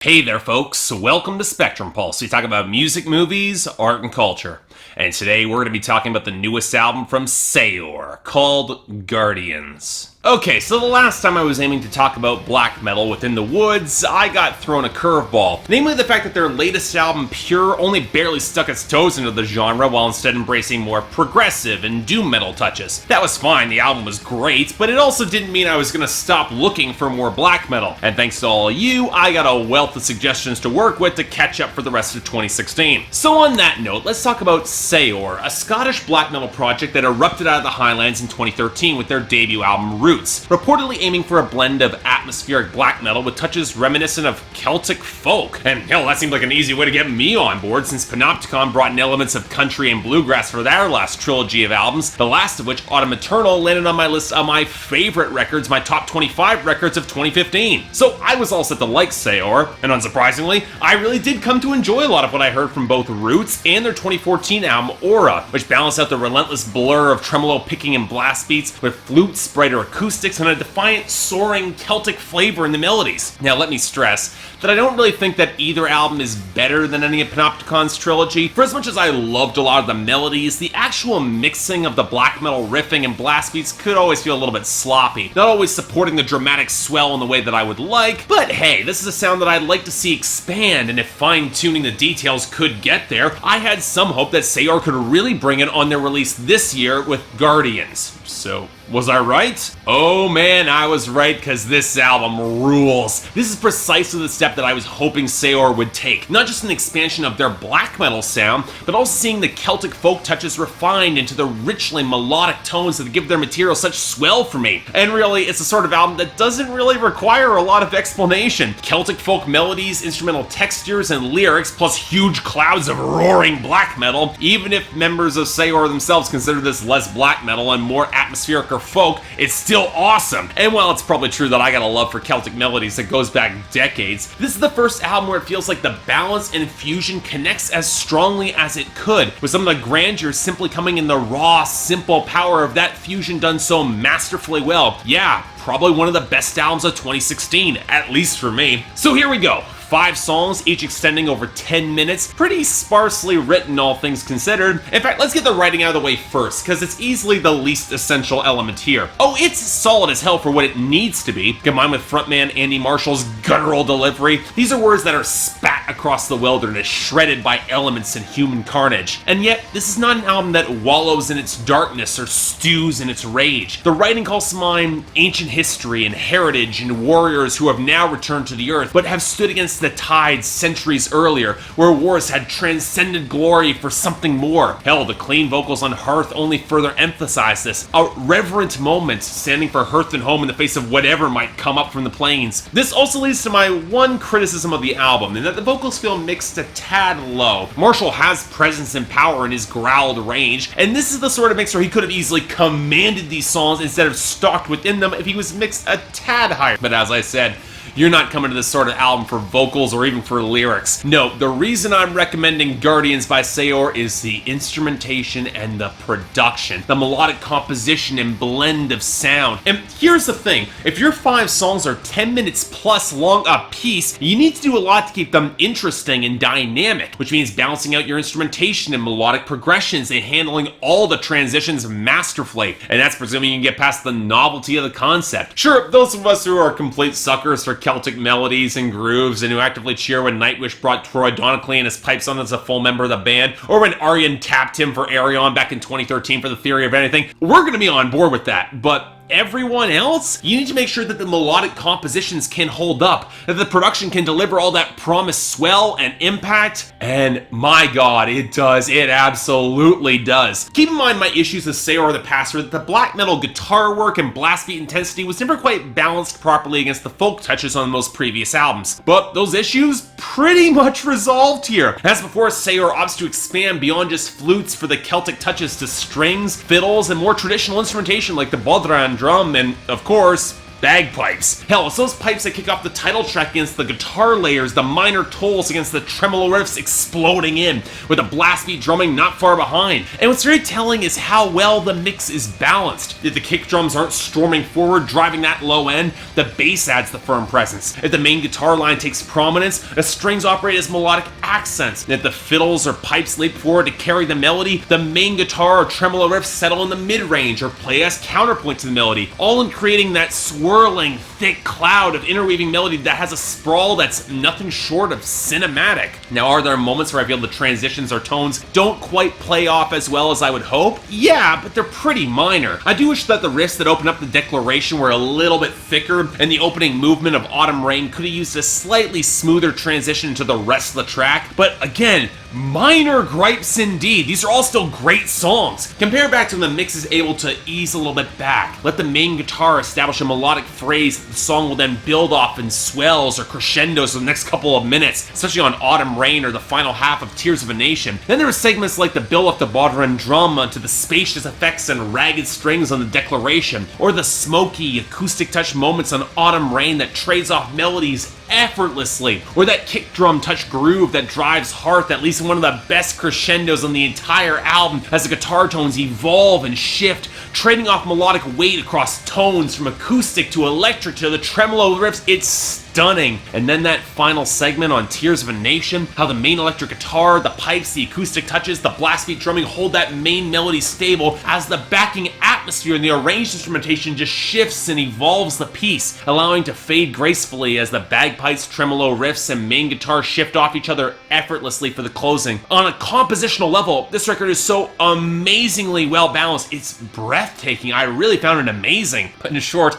Hey there folks, welcome to Spectrum Pulse. We talk about music, movies, art, and culture. And today we're going to be talking about the newest album from Saor, called Guardians. Okay, so the last time I was aiming to talk about black metal within the woods, I got thrown a curveball. Namely the fact that their latest album, Pure, only barely stuck its toes into the genre while instead embracing more progressive and doom metal touches. That was fine, the album was great, but it also didn't mean I was going to stop looking for more black metal. And thanks to all of you, I got a wealth of suggestions to work with to catch up for the rest of 2016. So on that note, let's talk about Saor, a Scottish black metal project that erupted out of the Highlands in 2013 with their debut album Roots, reportedly aiming for a blend of atmospheric black metal with touches reminiscent of Celtic folk. And hell, that seemed like an easy way to get me on board since Panopticon brought in elements of country and bluegrass for their last trilogy of albums, the last of which, Autumn Eternal, landed on my list of my favorite records, my top 25 records of 2015. So I was all set to like Saor, and unsurprisingly, I really did come to enjoy a lot of what I heard from both Roots and their 2014 album Aura, which balanced out the relentless blur of tremolo picking and blast beats with flutes, brighter acoustics, and a defiant, soaring Celtic flavor in the melodies. Now let me stress that I don't really think that either album is better than any of Panopticon's trilogy. For as much as I loved a lot of the melodies, the actual mixing of the black metal riffing and blast beats could always feel a little bit sloppy, not always supporting the dramatic swell in the way that I would like, but hey, this is a sound that I'd like to see expand, and if fine-tuning the details could get there, I had some hope that Saor could really bring it on their release this year with Guardians. So, was I right? Oh man, I was right, because this album rules. This is precisely the step that I was hoping Saor would take. Not just an expansion of their black metal sound, but also seeing the Celtic folk touches refined into the richly melodic tones that give their material such swell for me. And really, it's the sort of album that doesn't really require a lot of explanation. Celtic folk melodies, instrumental textures, and lyrics, plus huge clouds of roaring black metal. Even if members of Saor themselves consider this less black metal and more atmospheric or folk, it's still awesome. And while it's probably true that I got a love for Celtic melodies that goes back decades, this is the first album where it feels like the balance and fusion connects as strongly as it could, with some of the grandeur simply coming in the raw, simple power of that fusion done so masterfully well. Yeah, probably one of the best albums of 2016, at least for me. So here we go. 5 songs, each extending over 10 minutes. Pretty sparsely written, all things considered. In fact, let's get the writing out of the way first, because it's easily the least essential element here. Oh, it's solid as hell for what it needs to be. Combined with frontman Andy Marshall's guttural delivery, these are words that are spat across the wilderness, shredded by elements and human carnage. And yet, this is not an album that wallows in its darkness or stews in its rage. The writing calls to mind ancient history and heritage and warriors who have now returned to the earth, but have stood against the tides centuries earlier, where wars had transcended glory for something more. Hell, the clean vocals on Hearth only further emphasize this. A reverent moment, standing for hearth and home in the face of whatever might come up from the plains. This also leads to my one criticism of the album, in that the vocals feel mixed a tad low. Marshall has presence and power in his growled range, and this is the sort of mix where he could have easily commanded these songs instead of stalked within them if he was mixed a tad higher. But as I said, you're not coming to this sort of album for vocals or even for lyrics. No, the reason I'm recommending Guardians by Saor is the instrumentation and the production, the melodic composition and blend of sound. And here's the thing, if your 5 songs are 10 minutes plus long a piece, you need to do a lot to keep them interesting and dynamic, which means balancing out your instrumentation and melodic progressions and handling all the transitions masterfully. And that's presuming you can get past the novelty of the concept. Sure, those of us who are complete suckers for Celtic melodies and grooves, and who actively cheer when Nightwish brought Troy Donachy and his pipes on as a full member of the band, or when Aryan tapped him for Arion back in 2013 for The Theory of Anything, we're gonna be on board with that. But everyone else, you need to make sure that the melodic compositions can hold up, that the production can deliver all that promised swell and impact, and my god, it does. It absolutely does. Keep in mind my issues with Saor the past were that the black metal guitar work and blast beat intensity was never quite balanced properly against the folk touches on most previous albums. But those issues pretty much resolved here. That's before Saor opts to expand beyond just flutes for the Celtic touches to strings, fiddles, and more traditional instrumentation like the bodhran drum, and of course, bagpipes. Hell, it's those pipes that kick off the title track against the guitar layers, the minor tones against the tremolo riffs exploding in, with the blast beat drumming not far behind. And what's very telling is how well the mix is balanced. If the kick drums aren't storming forward, driving that low end, the bass adds the firm presence. If the main guitar line takes prominence, the strings operate as melodic accents. And if the fiddles or pipes leap forward to carry the melody, the main guitar or tremolo riffs settle in the mid-range or play as counterpoint to the melody, all in creating that swirling, thick cloud of interweaving melody that has a sprawl that's nothing short of cinematic. Now, are there moments where I feel the transitions or tones don't quite play off as well as I would hope? Yeah, but they're pretty minor. I do wish that the riffs that open up the declaration were a little bit thicker, and the opening movement of Autumn Rain could have used a slightly smoother transition to the rest of the track, but again, minor gripes indeed. These are all still great songs. Compare back to when the mix is able to ease a little bit back. Let the main guitar establish a melodic phrase that the song will then build off in swells or crescendos for the next couple of minutes, especially on Autumn Rain or the final half of Tears of a Nation. Then there are segments like the build up the Bodhran drum onto the spacious effects and ragged strings on the declaration, or the smoky acoustic touch moments on Autumn Rain that trades off melodies effortlessly, or that kick drum touch groove that drives Hearth at least in one of the best crescendos on the entire album as the guitar tones evolve and shift, trading off melodic weight across tones from acoustic to electric to the tremolo riffs. It's stunning. And then that final segment on Tears of a Nation, how the main electric guitar, the pipes, the acoustic touches, the blast beat drumming hold that main melody stable as the backing atmosphere and the arranged instrumentation just shifts and evolves the piece, allowing to fade gracefully as the bagpipes, tremolo riffs, and main guitar shift off each other effortlessly for the closing. On a compositional level, this record is so amazingly well balanced, it's breathtaking. I really found it amazing. But in short,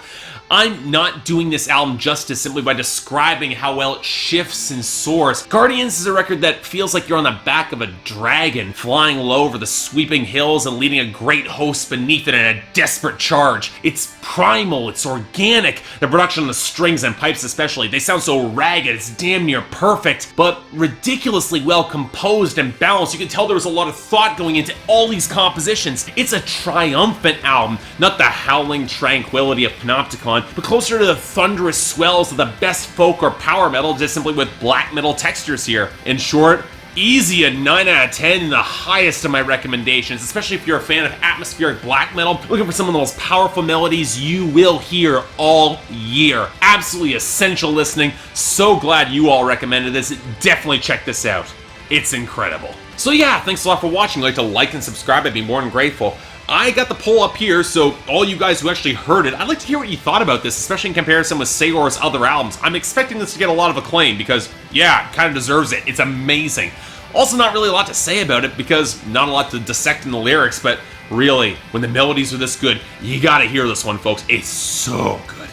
I'm not doing this album justice simply by describing how well it shifts and soars. Guardians is a record that feels like you're on the back of a dragon, flying low over the sweeping hills and leading a great host beneath it in a desperate charge. It's primal, it's organic. The production on the strings and pipes especially, they sound so ragged, it's damn near perfect, but ridiculously well composed and balanced. You can tell there was a lot of thought going into all these compositions. It's a triumphant album, not the howling tranquility of Panopticon, but closer to the thunderous swells of the best folk or power metal, just simply with black metal textures here. In short, easy a 9 out of 10, the highest of my recommendations, especially if you're a fan of atmospheric black metal, looking for some of the most powerful melodies you will hear all year. Absolutely essential listening. So glad you all recommended this. Definitely check this out. It's incredible. So yeah, thanks a lot for watching. If you'd like to like and subscribe, I'd be more than grateful. I got the poll up here, so all you guys who actually heard it, I'd like to hear what you thought about this, especially in comparison with Saor's other albums. I'm expecting this to get a lot of acclaim because, yeah, it kind of deserves it. It's amazing. Also, not really a lot to say about it because not a lot to dissect in the lyrics, but really, when the melodies are this good, you gotta hear this one, folks. It's so good.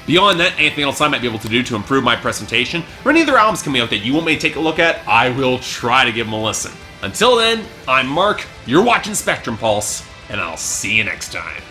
Beyond that, anything else I might be able to do to improve my presentation, or any other albums coming out that you want me to take a look at, I will try to give them a listen. Until then, I'm Mark, you're watching Spectrum Pulse, and I'll see you next time.